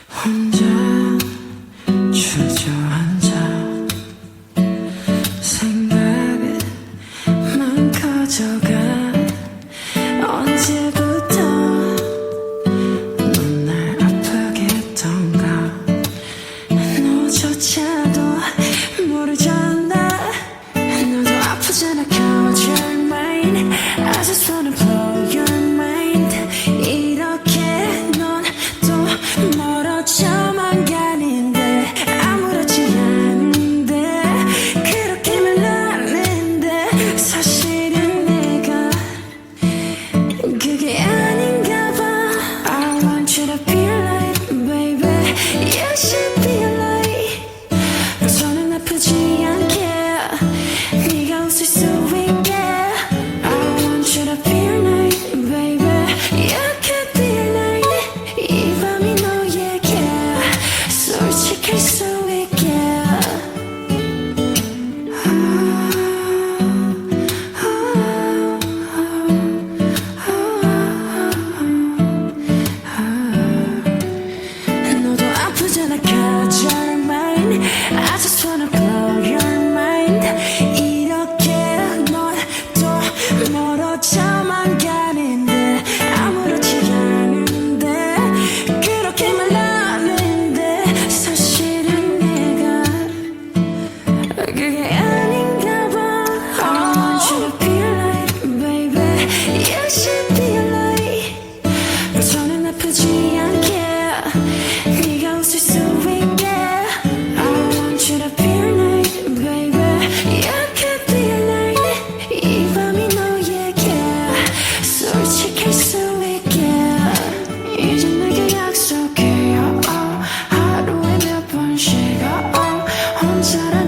혼자 주저앉아 생각만 커져가. 언제부터 넌 날 아프게 했던가. 너조차도 모르잖아. 너도 아프잖아. Cause you're mine. I just wanna blow your mind. 이렇게 넌 또 멀어져만 가는데 아무렇지 않은데 그렇게 말하는데 사실은 내가 그게 아닌가 봐. I want you to be like baby. You should be like. 손은 아프지 않게 네가 웃을 수 있게. I want you to be like baby. You could be like. 이 밤이 너에게 솔직할 수 있게. 너도 아프잖아. Cause you're mine. I just wanna blow your mind. 이렇게 넌 또 멀어져만 가는데 아무렇지 않은데 그렇게 말하는데 사실은 내가 그게 아닌가 봐. I want you to be like baby. You should be like. 손은 아프지 않게 네가 웃을 수 있게. I want you to be like baby. You could be like. 이 밤이 너에게 솔직할 수 있게. 이제 내게 약속해. 하루에 몇 번씩 혼자란